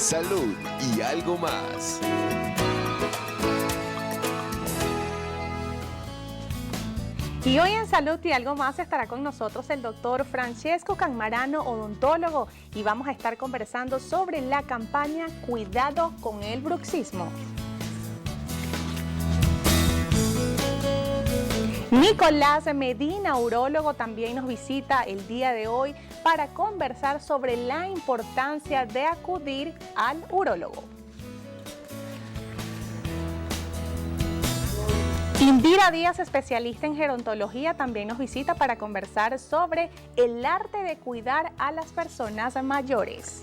salud y algo más. Y hoy en Salud y algo más estará con nosotros el doctor Francesco Canmarano, odontólogo, y vamos a estar conversando sobre la campaña Cuidado con el Bruxismo. Nicolás Medina, urólogo, también nos visita el día de hoy para conversar sobre la importancia de acudir al urólogo. Indira Díaz, especialista en gerontología, también nos visita para conversar sobre el arte de cuidar a las personas mayores.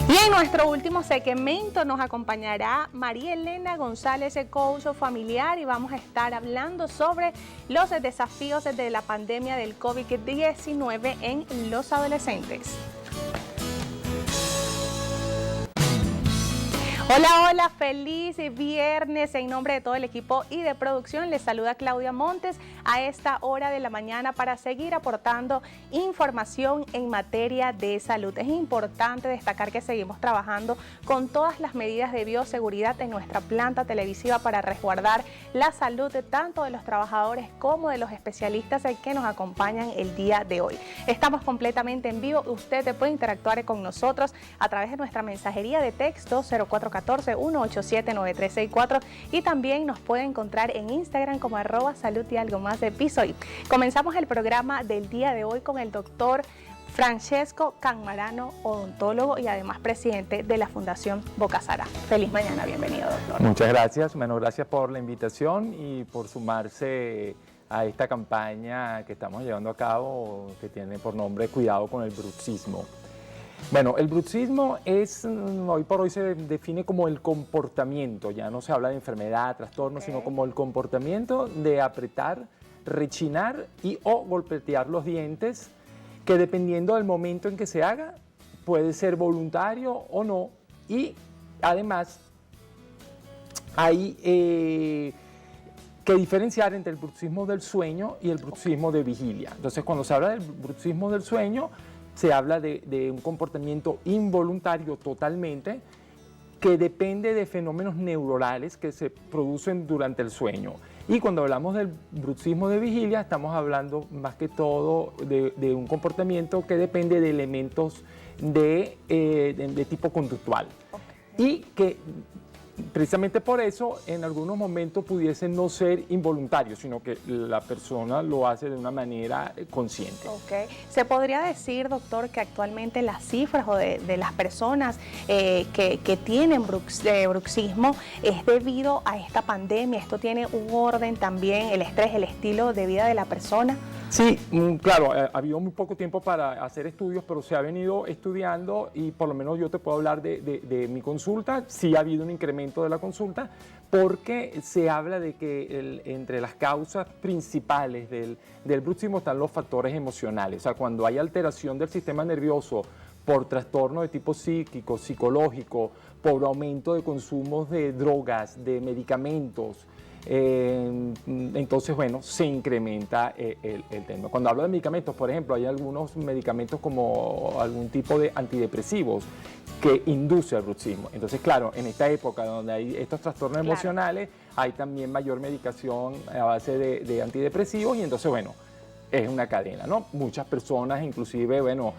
Y en nuestro último segmento nos acompañará María Elena González, coach familiar, y vamos a estar hablando sobre los desafíos de la pandemia del COVID-19 en los adolescentes. Hola, hola, feliz viernes. En nombre de todo el equipo y de producción les saluda Claudia Montes a esta hora de la mañana para seguir aportando información en materia de salud. Es importante destacar que seguimos trabajando con todas las medidas de bioseguridad en nuestra planta televisiva para resguardar la salud de tanto de los trabajadores como de los especialistas que nos acompañan el día de hoy. Estamos completamente en vivo. Usted puede interactuar con nosotros a través de nuestra mensajería de texto 0414-187-9364 y también nos puede encontrar en Instagram como @salud y algo más de piso. Y comenzamos el programa del día de hoy con el doctor Francesco Canmarano, odontólogo y además presidente de la Fundación Bocasara. Feliz mañana, bienvenido, doctor. Muchas gracias, bueno, gracias por la invitación y por sumarse a esta campaña que estamos llevando a cabo, que tiene por nombre Cuidado con el Bruxismo. Bueno, el bruxismo es, hoy por hoy se define como el comportamiento, ya no se habla de enfermedad, trastorno, sino como el comportamiento de apretar, rechinar y o golpetear los dientes, que dependiendo del momento en que se haga, puede ser voluntario o no, y además hay que diferenciar entre el bruxismo del sueño y el bruxismo de vigilia. Entonces, cuando se habla del bruxismo del sueño, se habla de un comportamiento involuntario totalmente que depende de fenómenos neuronales que se producen durante el sueño. Y cuando hablamos del bruxismo de vigilia, estamos hablando más que todo de un comportamiento que depende de elementos de tipo conductual. Y que precisamente por eso en algunos momentos pudiese no ser involuntario, sino que la persona lo hace de una manera consciente. Okay. ¿Se podría decir, doctor, que actualmente las cifras de las personas que tienen bruxismo es debido a esta pandemia? ¿Esto tiene un orden también, el estrés, el estilo de vida de la persona? Sí, claro, ha habido muy poco tiempo para hacer estudios, pero se ha venido estudiando y por lo menos yo te puedo hablar de mi consulta. Sí ha habido un incremento de la consulta porque se habla de que entre las causas principales del bruxismo están los factores emocionales. O sea, cuando hay alteración del sistema nervioso por trastorno de tipo psíquico, psicológico, por aumento de consumos de drogas, de medicamentos, entonces, bueno, se incrementa el tema. Cuando hablo de medicamentos, por ejemplo, hay algunos medicamentos como algún tipo de antidepresivos que induce al bruxismo. Entonces, claro, en esta época donde hay estos trastornos emocionales, hay también mayor medicación a base de antidepresivos y entonces, bueno, es una cadena, ¿no? Muchas personas inclusive, bueno,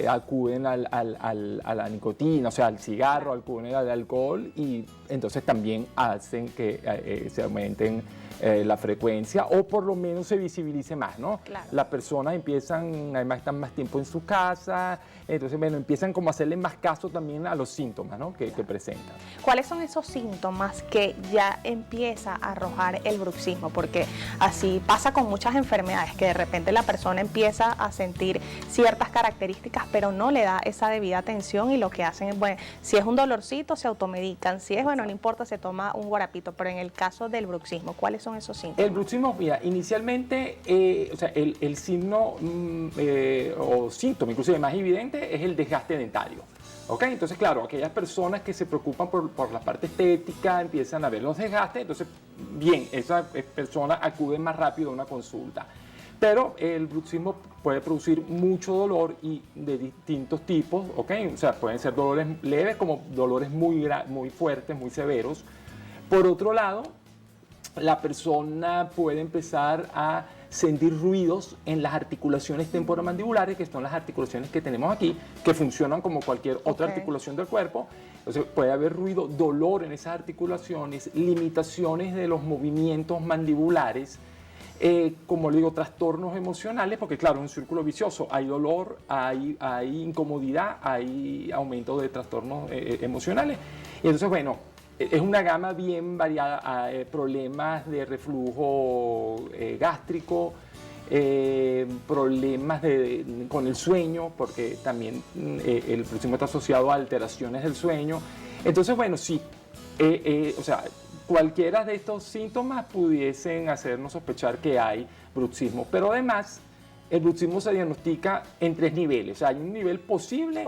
acuden a la nicotina, o sea, al cigarro, acuden al alcohol y entonces también hacen que se aumenten la frecuencia o por lo menos se visibilice más, ¿no? Claro. Las personas empiezan, además están más tiempo en su casa, entonces, bueno, empiezan como a hacerle más caso también a los síntomas, ¿no? que presentan. ¿Cuáles son esos síntomas que ya empieza a arrojar el bruxismo? Porque así pasa con muchas enfermedades, que de repente la persona empieza a sentir ciertas características, pero no le da esa debida atención y lo que hacen es, bueno, si es un dolorcito, se automedican, si es, bueno, no importa, se toma un guarapito, pero en el caso del bruxismo, ¿cuáles son esos síntomas? El bruxismo, mira, inicialmente, o sea, el signo o síntoma inclusive más evidente es el desgaste dentario. ¿Ok? Entonces, claro, aquellas personas que se preocupan por la parte estética empiezan a ver los desgastes, entonces, bien, esas personas acuden más rápido a una consulta. Pero el bruxismo puede producir mucho dolor y de distintos tipos, ¿ok? O sea, pueden ser dolores leves como dolores muy fuertes, muy severos. Por otro lado, la persona puede empezar a sentir ruidos en las articulaciones temporomandibulares, que son las articulaciones que tenemos aquí, que funcionan como cualquier otra articulación del cuerpo. Entonces puede haber ruido, dolor en esas articulaciones, limitaciones de los movimientos mandibulares, como le digo, trastornos emocionales, porque claro, es un círculo vicioso, hay dolor, hay incomodidad, hay aumento de trastornos emocionales. Y entonces, bueno, es una gama bien variada, problemas de reflujo gástrico, problemas con el sueño, porque también el bruxismo está asociado a alteraciones del sueño. Entonces, bueno, sí, o sea, cualquiera de estos síntomas pudiesen hacernos sospechar que hay bruxismo, pero además el bruxismo se diagnostica en 3 niveles. O sea, hay un nivel posible,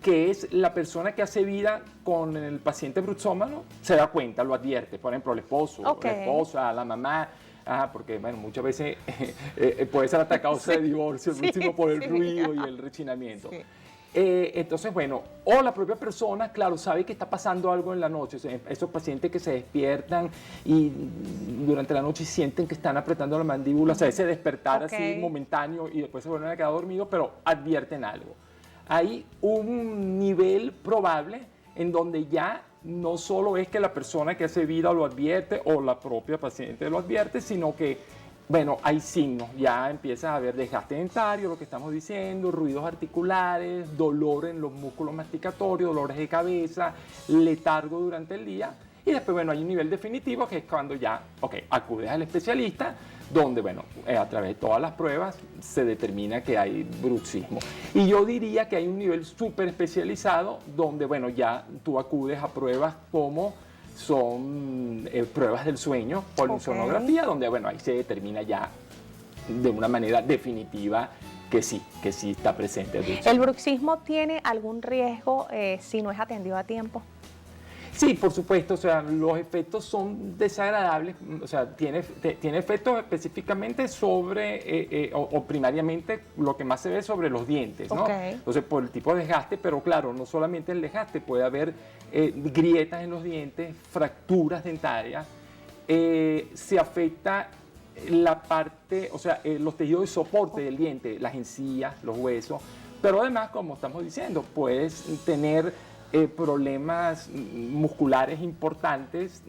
que es la persona que hace vida con el paciente bruxómano, se da cuenta, lo advierte, por ejemplo, el esposo, la esposa, la mamá, porque bueno, muchas veces puede ser hasta causa de divorcio, el bruxismo por el ruido y el rechinamiento. Sí. Entonces, bueno, o la propia persona, claro, sabe que está pasando algo en la noche. O sea, esos pacientes que se despiertan y durante la noche sienten que están apretando la mandíbula, o sea, ese despertar así momentáneo y después se vuelven a quedar dormidos, pero advierten algo. Hay un nivel probable en donde ya no solo es que la persona que hace vida lo advierte o la propia paciente lo advierte, sino que bueno, hay signos, ya empiezas a ver desgaste dentario, lo que estamos diciendo, ruidos articulares, dolor en los músculos masticatorios, dolores de cabeza, letargo durante el día. Y después, bueno, hay un nivel definitivo que es cuando ya, acudes al especialista, donde, bueno, a través de todas las pruebas se determina que hay bruxismo. Y yo diría que hay un nivel súper especializado donde, bueno, ya tú acudes a pruebas como son pruebas del sueño, polisonografía, donde bueno, ahí se determina ya de una manera definitiva que sí está presente el bruxismo. ¿El bruxismo tiene algún riesgo si no es atendido a tiempo? Sí, por supuesto, o sea, los efectos son desagradables, o sea, tiene efectos específicamente sobre, o primariamente, lo que más se ve sobre los dientes, ¿no? Entonces, por el tipo de desgaste, pero claro, no solamente el desgaste, puede haber grietas en los dientes, fracturas dentarias, se afecta la parte, o sea, los tejidos de soporte del diente, las encías, los huesos, pero además, como estamos diciendo, puedes tener problemas musculares importantes,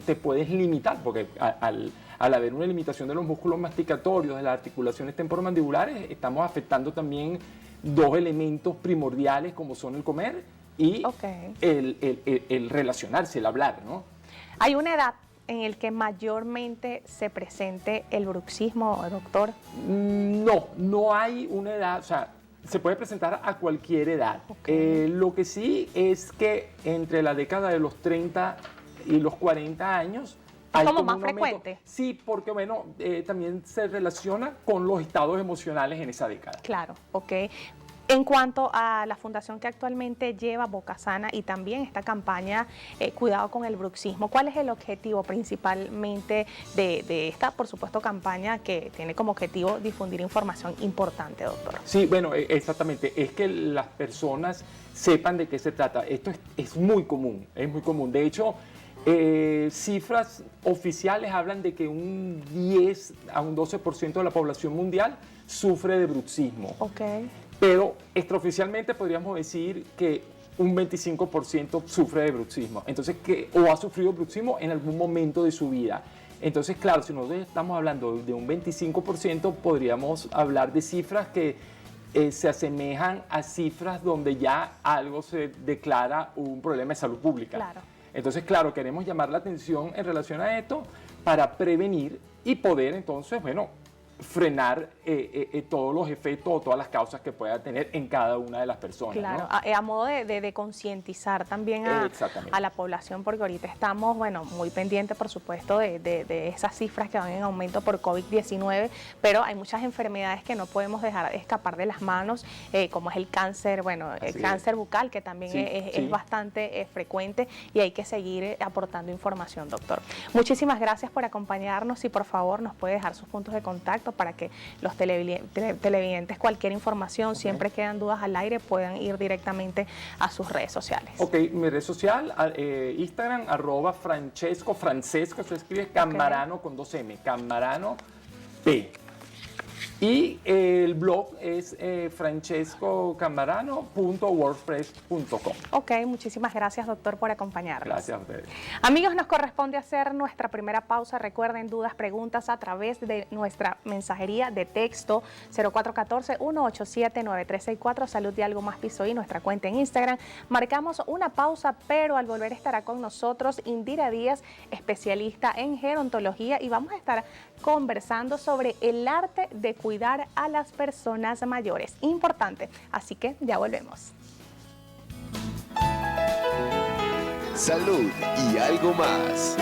te puedes limitar, porque al haber una limitación de los músculos masticatorios, de las articulaciones temporomandibulares, estamos afectando también 2 elementos primordiales como son el comer y el relacionarse, el hablar, ¿no? ¿Hay una edad en el que mayormente se presente el bruxismo, doctor? No hay una edad, o sea, se puede presentar a cualquier edad. Lo que sí es que entre la década de los 30 y los 40 años ¿es como más frecuente? Sí, porque bueno, también se relaciona con los estados emocionales en esa década. Claro, En cuanto a la fundación que actualmente lleva Boca Sana y también esta campaña Cuidado con el bruxismo, ¿cuál es el objetivo principalmente de esta, por supuesto, campaña que tiene como objetivo difundir información importante, doctor? Sí, bueno, exactamente, es que las personas sepan de qué se trata. Esto es muy común, es muy común. De hecho, cifras oficiales hablan de que un 10 a un 12% de la población mundial sufre de bruxismo. Pero extraoficialmente podríamos decir que un 25% sufre de bruxismo, entonces o ha sufrido bruxismo en algún momento de su vida. Entonces, claro, si nosotros estamos hablando de un 25%, podríamos hablar de cifras que se asemejan a cifras donde ya algo se declara un problema de salud pública. Claro. Entonces, claro, queremos llamar la atención en relación a esto para prevenir y poder entonces, bueno, frenar todos los efectos o todas las causas que pueda tener en cada una de las personas. Claro, ¿no? A modo de concientizar también a la población, porque ahorita estamos, bueno, muy pendientes, por supuesto, de esas cifras que van en aumento por COVID-19, pero hay muchas enfermedades que no podemos dejar escapar de las manos, como es el cáncer, bueno, el cáncer bucal, que también es bastante frecuente y hay que seguir aportando información, doctor. Muchísimas gracias por acompañarnos y por favor nos puede dejar sus puntos de contacto contacto para que los televidentes, cualquier información, siempre quedan dudas al aire, puedan ir directamente a sus redes sociales. Ok, mi red social, Instagram, @Francesco, se escribe Cammarano con 2M, Cammarano P. Y el blog es francescocammarano.wordpress.com. Ok, muchísimas gracias, doctor, por acompañarnos. Gracias a ustedes. Amigos, nos corresponde hacer nuestra primera pausa. Recuerden, dudas, preguntas a través de nuestra mensajería de texto 0414-187-9364, Salud y Algo Más Piso y nuestra cuenta en Instagram. Marcamos una pausa, pero al volver estará con nosotros Indira Díaz, especialista en gerontología, y vamos a estar conversando sobre el arte de cuidar a las personas mayores. Importante, así que ya volvemos. Salud y algo más.